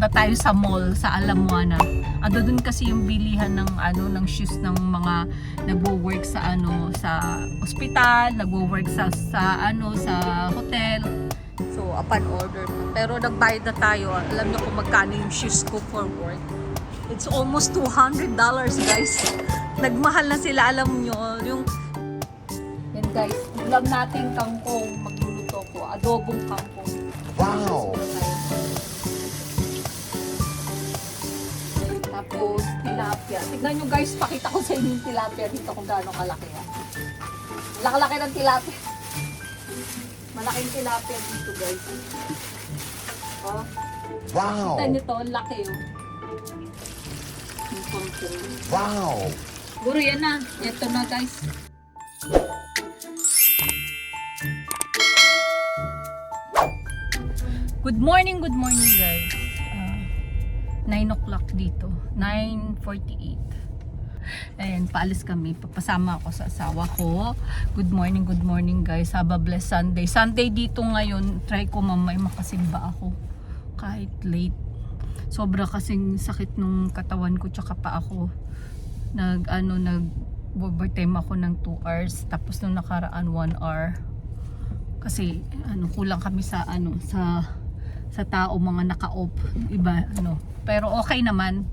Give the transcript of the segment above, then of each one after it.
punta tayo sa mall sa Alamoana. Ando dun kasi yung bilihan ng ng shoes ng mga nagwo-work sa sa ospital, nagwo-work sa hotel. So upon order pa. Pero nagbayad na tayo. Alam niyo kung magkano yung shoes ko for work. It's almost $200 guys. Nagmahal na sila, alam niyo yung yan guys, ulam natin kangkong, magluluto ko, adobong kangkong. Wow! Tapos, tilapia. Tignan nyo guys, pakita ko sa inyo yung tilapia dito kung gaano kalaki. Laki-laki ng tilapia. Malaking tilapia dito guys. Oh. Wow! Kita nyo to, laki oh. Yung kangkong. Wow! Siguro yan na. Ito na guys. Good morning guys. 9 o'clock dito. 9:48. Ayan, paalis kami. Papasama ako sa asawa ko. Good morning guys. Have a blessed Sunday. Sunday dito ngayon. Try ko mamay makasimba ako. Kahit late. Sobra kasing sakit nung katawan ko tsaka pa ako. Nag-overtime ako ng 2 hours. Tapos nung nakaraan 1 hour. Kasi kulang kami sa sa tao, mga naka-off, iba pero okay naman,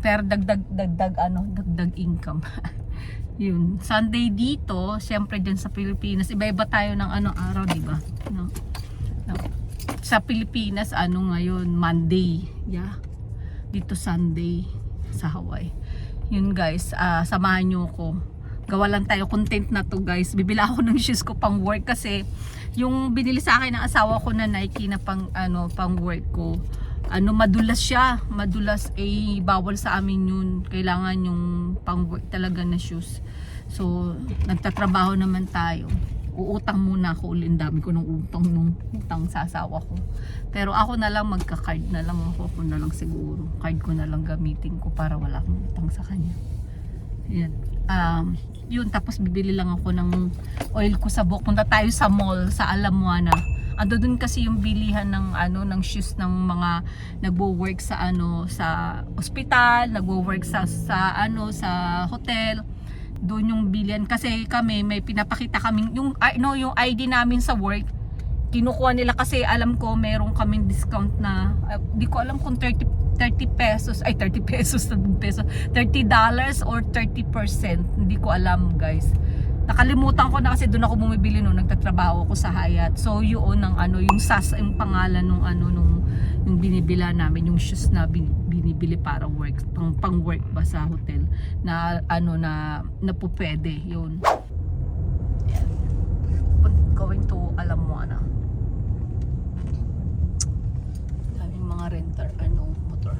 pero dagdag income. Yun, Sunday dito, syempre din sa Pilipinas, iba-iba tayo ng araw, di ba? Sa Pilipinas ngayon, Monday, yeah. Dito Sunday sa Hawaii. Yun guys, samahan nyo ko. Gawa lang tayo content na to guys. Bibila ako ng shoes ko pang work kasi yung binili sa akin ng asawa ko na Nike na pang work ko. Madulas siya. Madulas bawal sa amin yun. Kailangan yung pang work talaga na shoes. So nagtatrabaho naman tayo. Uutang muna ako ulit. Dami ko ng utang sa asawa ko. Pero ako na lang magka-card na lang ako na lang siguro. Card ko na lang gamitin ko para wala akong utang sa kanya. Yan. Yun, tapos bibili lang ako ng oil ko sa buhok. Punta tayo sa mall sa Alamoana. Ando dun kasi yung bilihan ng ng shoes ng mga nagwo-work sa sa ospital, nagwo-work sa hotel. Doon yung bilihan kasi kami may pinapakita kaming yung yung ID namin sa work. Kinukuha nila kasi alam ko meron kaming discount na di ko alam kung $30 or 30%, hindi ko alam guys. Nakalimutan ko na kasi doon ako bumibili nung nagtatrabaho ako sa Hyatt. So yun yung SAS yung pangalan nung yung binibila namin, yung shoes na binibili para work, pang work ba sa hotel na na po pwede yun. Going to Alamoana. Daming mga renter motor.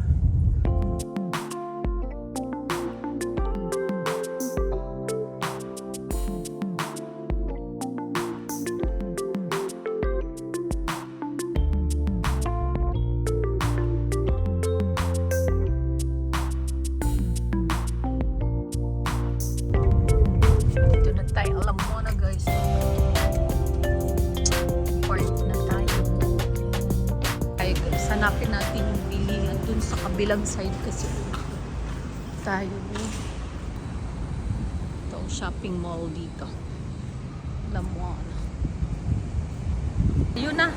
Dito na tayo, alam mo na guys. Park na tayo. Ay guys, hanapin natin yung bilihan dun sa kabilang side kasi tayo. Ito, shopping mall dito. Alam mo na. Ayun na.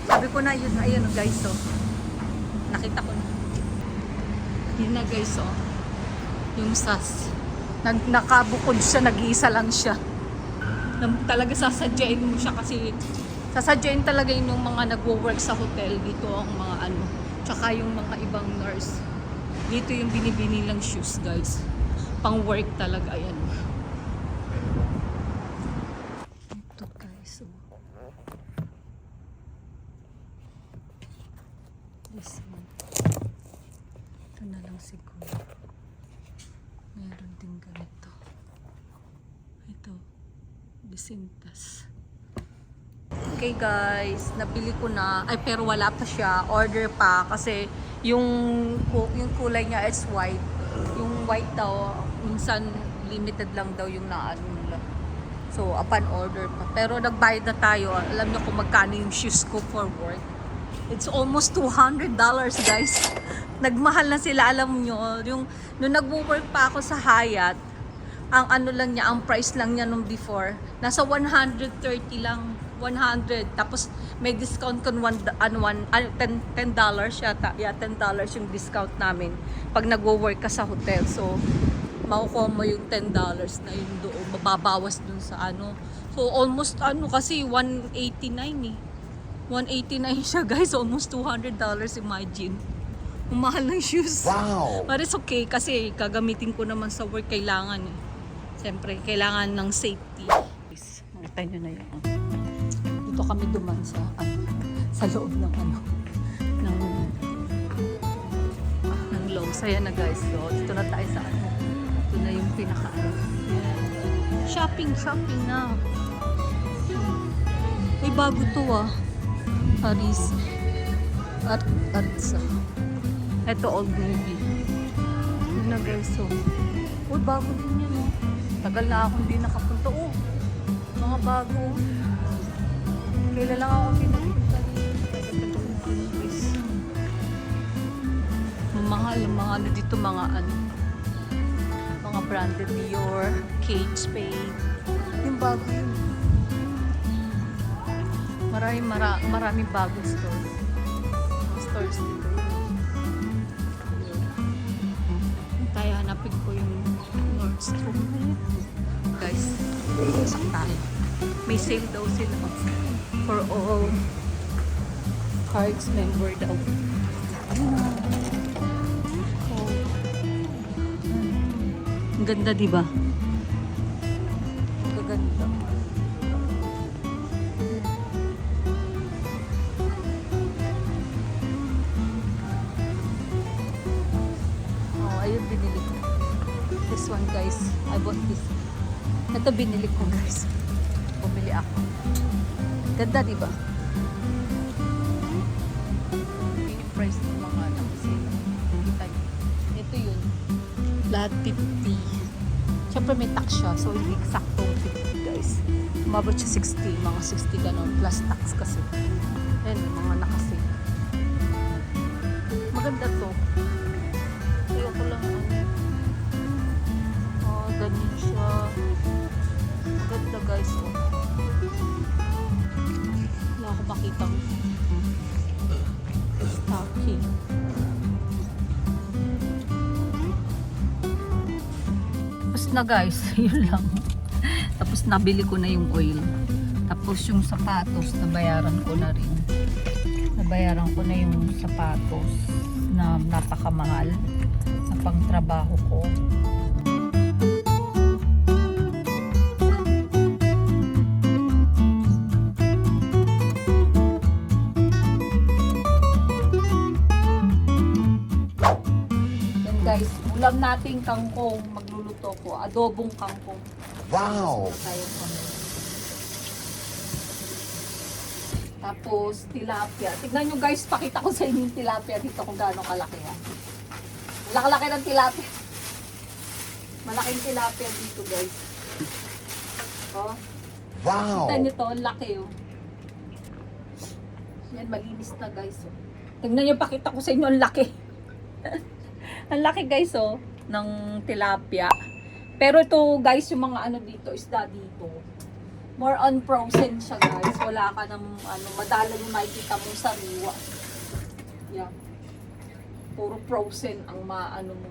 Sabi ko na yun. Ayun guys, oh. Nakita ko na. Yun na guys, oh. Yung SAS. Nakabukod siya, nag-iisa lang siya. Talaga sasadyain mo siya kasi sasadyain talaga yun yung mga nagwo-work sa hotel dito, ang mga tsaka yung mga ibang nurse. Dito yung binibini lang shoes guys. Pang work talaga yan. Ito guys. This one. Ito na lang siguro. Meron din ganito. Ito. Bisintas. Okay guys, nabili ko na. Ay pero wala pa siya. Order pa kasi yung kulay niya is white. Yung white daw, minsan limited lang daw yung nila. So upon order pa. Pero nagbayad na tayo. Alam niyo kung magkano yung shoes ko for work. It's almost $200 guys. Nagmahal na sila, alam nyo. Yung, nung nag-work pa ako sa Hyatt, ang ano lang niya, ang price lang niya nung before, nasa 130 lang. 100. Tapos may discount kun $10 yata. Yeah, $10 yung discount namin pag nagwo-work ka sa hotel. So, makukuha mo yung $10 na yun doon. Mababawas dun sa ano. So, almost ano kasi 189 eh. 189 siya guys. Almost $200. Imagine. Ang mahal ng shoes. Wow! But it's okay kasi gagamitin ko naman sa work. Kailangan eh. Siyempre, kailangan ng safety. Nakita nyo na yun. Dito kami duman sa loob ng Lowe's. Ayan na guys. So, dito na tayo sa ano. Ito na yung pinaka shopping na. May bago to Aritza. Ito Old Navy. Yun na guys. So, bago din yun Tagal na akong hindi nakapunta. Mga bago. Kailan lang ako pinapunta dito. Mahal ang mga ano dito, mga branded Dior, Kate Spade. Yung bago yun. Maraming bagong stores dito. Tayo hanapin ko yung Nordstrom. Guys, isak tayo. May sale daw sila for all cards member daw. Ang ganda, diba? Ang ganda. Ayun, binili ko. This one, guys. I bought this. Ito binili ko, guys. Bumili ako. Ganda, diba? Yung price ng mga kasi kita nyo. Ito yun. Lahat 50. Siyempre may tax siya. So, hindi eksakto 50, guys. Umabot siya 60. Mga 60 ganun. Plus tax kasi. Ayan, mga nakasave. Maganda to. Ayoko lang ganyan siya. Maganda guys. Wala ako makitang stocking. Tapos na guys. Yun lang. Tapos nabili ko na yung oil. Tapos yung sapatos, nabayaran ko na rin. Nabayaran ko na yung sapatos na napakamahal sa pangtrabaho ko. Guys, ulam nating kangkong, magluluto ko, adobong kangkong. Wow! Tapos tilapia. Tignan nyo guys, pakita ko sa inyo yung tilapia dito kung gaano kalaki yan. Laki-laki ng tilapia. Malaking tilapia dito guys. Oh. Wow! Kita nyo to, ang laki oh. Yan, malinis na guys oh. Tignan nyo, pakita ko sa inyo, ang laki. Ang laki guys ng tilapia. Pero ito guys, yung mga ano dito, isda dito. More on frozen siya guys. Wala ka ng madala yung makikita mong sariwa. Yeah. Puro frozen ang maano mo.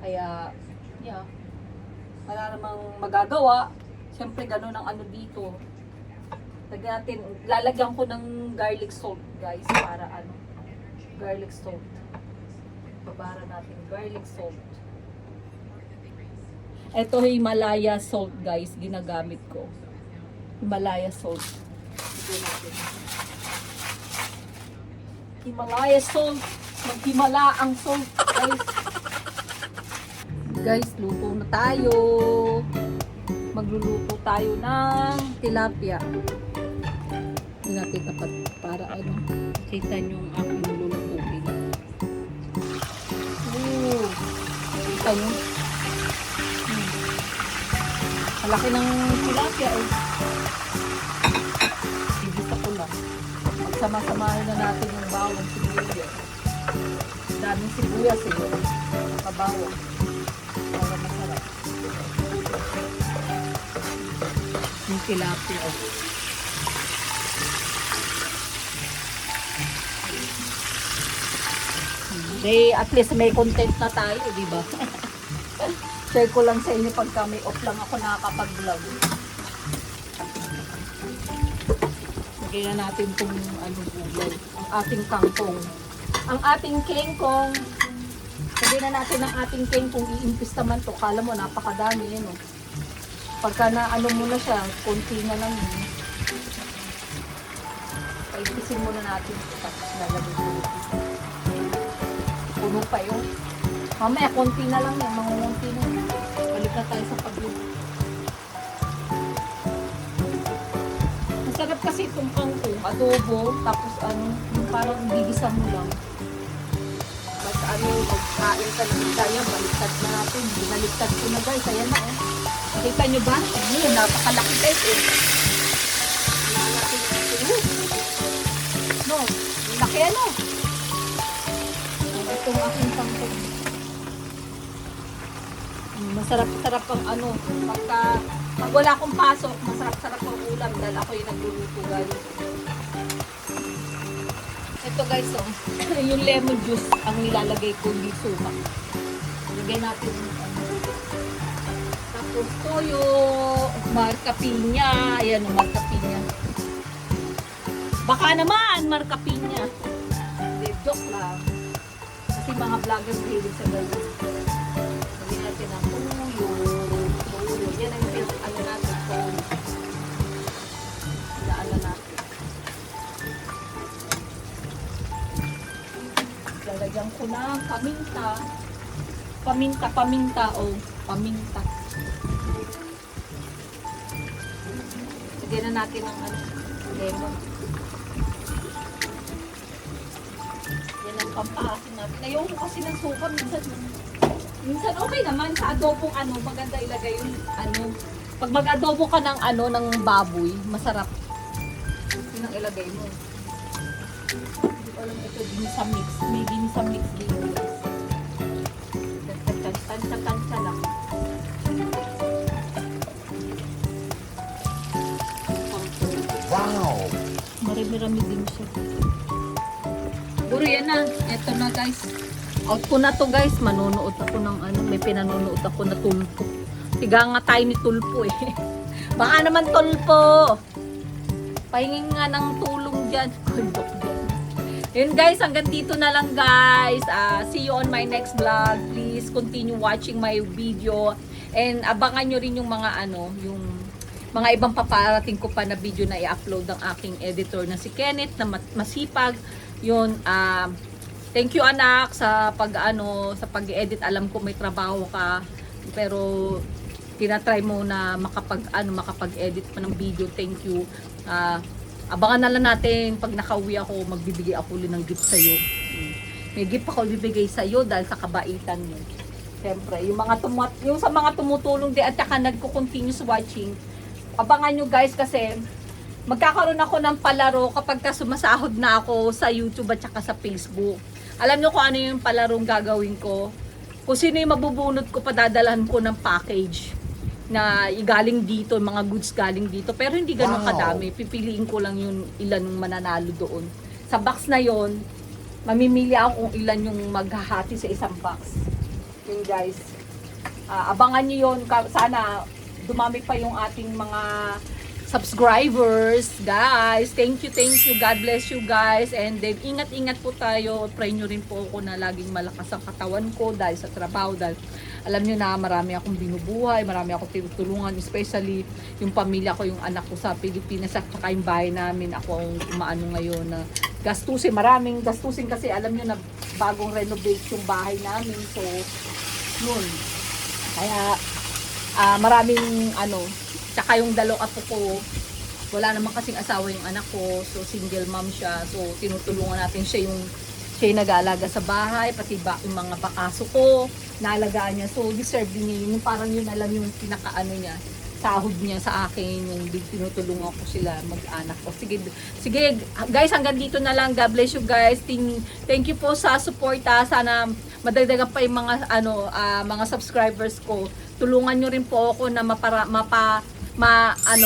Kaya, yeah. Wala namang magagawa. Siyempre ganun ang ano dito. Lalagyan ko ng garlic salt guys. Para garlic salt. Babara natin garlic salt. Ito Himalaya salt guys, ginagamit ko. Himalaya salt. Himalaya salt. Maghimala ang salt guys. Guys, luto na tayo. Magluluto tayo ng tilapia. Hindi natin tapat para kita nyo ang aking nilulutuin. Kita nyo. Malaki ng tilapia eh. Ibisa ko lang. Sama-samahin na natin yung bawang sibuyas. Daming sibuyas eh. Kabawang. Para masarap. Yung tilapia. Oh. Day, at least may content na tayo, di ba? Share ko lang sa inyo pagka may off lang ako nakakapag-vlog. Lagyan na natin itong gulay, ang ating kangkong. Ang ating kengkong. Lagyan na natin ang ating kengkong. Iimpis naman to. Kala mo, napakadami yun. Oh. Pagka na mo na siya, konti na lang yun. Paimpisin muna natin. Tapos lalagay ko. Puno pa yun. Mamaya, konti na lang yan. Mangungunti na yun. Balik na tayo sa pag-yun. Masarap kasi itong kangkong, adobo, tapos yung parang bigisa mo lang. Mas magkain ka ng kaya, baliktad na natin. Binaliktad ko na guys, ayan na oh. Nakita nyo ba? Napakalaki guys eh. No, laki ano. Itong aking kangkong. Masarap-sarap ang pag wala akong pasok, masarap-sarap ang ulam dahil ako yung nagluluto guys. Ito guys, oh, yung lemon juice ang nilalagay ko, hindi sumak. Lagay natin tapos toyo, marca piña, ayan o, marca piña. Baka naman, marca piña. Hindi, joke lang. Kasi mga vlogger mahilig sa ganyan. Lagyan natin ang toyo. Yan ang natin, toyo. Ilaala natin. Lalagyan ko na paminta. Paminta, oh. Paminta. Lagyan na natin ang lemon. Yan ang pampaasin natin. Ayaw ko kasi ng suka. Minsan okay naman sa adobong maganda ilagay yung pag mag-adobo ka ng ng baboy, masarap. Yun ang ilagay mo. Hindi ko alam ito, ginisa mix. May ginisa mix din. Tansya lang. Wow! Marami-rami din siya. Puro yan na. Ito na guys. Out ko na to guys. Manonood ako ng may pinanonood ako na tulpo. Tiga nga tayo ni tulpo eh. Baka naman tulpo. Pahingin nga ng tulong dyan. Yun guys, hanggang dito na lang guys. See you on my next vlog. Please continue watching my video. And abangan nyo rin yung mga yung mga ibang paparating ko pa na video na i-upload ng aking editor na si Kenneth na masipag. Yun, thank you anak sa sa pag-edit. Alam ko may trabaho ka, pero tinatry mo na makapag-edit pa ng video. Thank you. Abangan na lang natin pag nakauwi ako, magbibigay ako ulit ng gift sa iyo. May gift ako bibigay sa iyo dahil sa kabaitan mo. Siyempre, yung sa mga tumutulong din at saka nagko-continuous watching. Abangan nyo guys kasi magkakaroon ako ng palaro kapag sumasahod na ako sa YouTube at saka sa Facebook. Alam nyo kung ano yung palarong gagawin ko? Kung sino yung mabubunot ko, padadalhan ko ng package na galing dito, mga goods galing dito. Pero hindi ganun kadami. Pipiliin ko lang yung ilan yung mananalo doon. Sa box na yon, mamimili ako kung ilan yung maghahati sa isang box. Yun guys. Abangan nyo yun. Sana dumami pa yung ating mga subscribers, guys. Thank you. God bless you guys. And then, ingat-ingat po tayo. Pray nyo rin po ako na laging malakas ang katawan ko dahil sa trabaho. Dahil alam nyo na marami akong binubuhay, marami akong tinutulungan, especially yung pamilya ko, yung anak ko sa Pilipinas at saka yung bahay namin. Ako ang umaano ngayon na maraming gastusin kasi alam nyo na bagong renovate yung bahay namin. So, yun. Kaya, maraming tsaka yung dalawang apo ko, wala naman kasing asawa yung anak ko, so single mom siya, so tinutulungan natin siya yung nag-aalaga sa bahay, pati yung mga bakaso ko, naalagaan niya, so deserve din niya yun, parang yun na lang yung pinaka niya, sahod niya sa akin, yung tinutulungan ko sila mag-anak ko. Sige, sige guys, hanggang dito na lang. God bless you guys. Thank you po sa support. Sana madagdagan pa yung mga mga subscribers ko. Tulungan niyo rin po ako na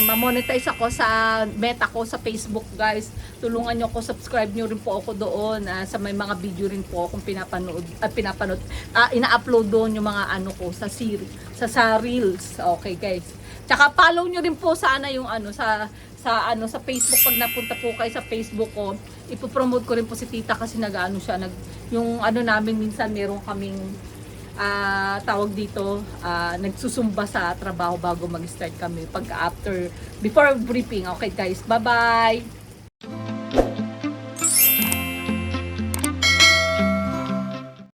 ma-monetize ako sa meta ko sa Facebook, guys. Tulungan niyo ako, subscribe niyo rin po ako doon. Sa may mga video rin po akong pinapanood, ina-upload doon yung mga ko sa Reels. Okay, guys. Tsaka follow nyo rin po sana yung sa Facebook. Pag napunta po kayo sa Facebook ko, ipopromote ko rin po si tita kasi yung namin minsan meron kaming tawag dito, nagsusumba sa trabaho bago mag-start kami before briefing. Okay guys, bye bye.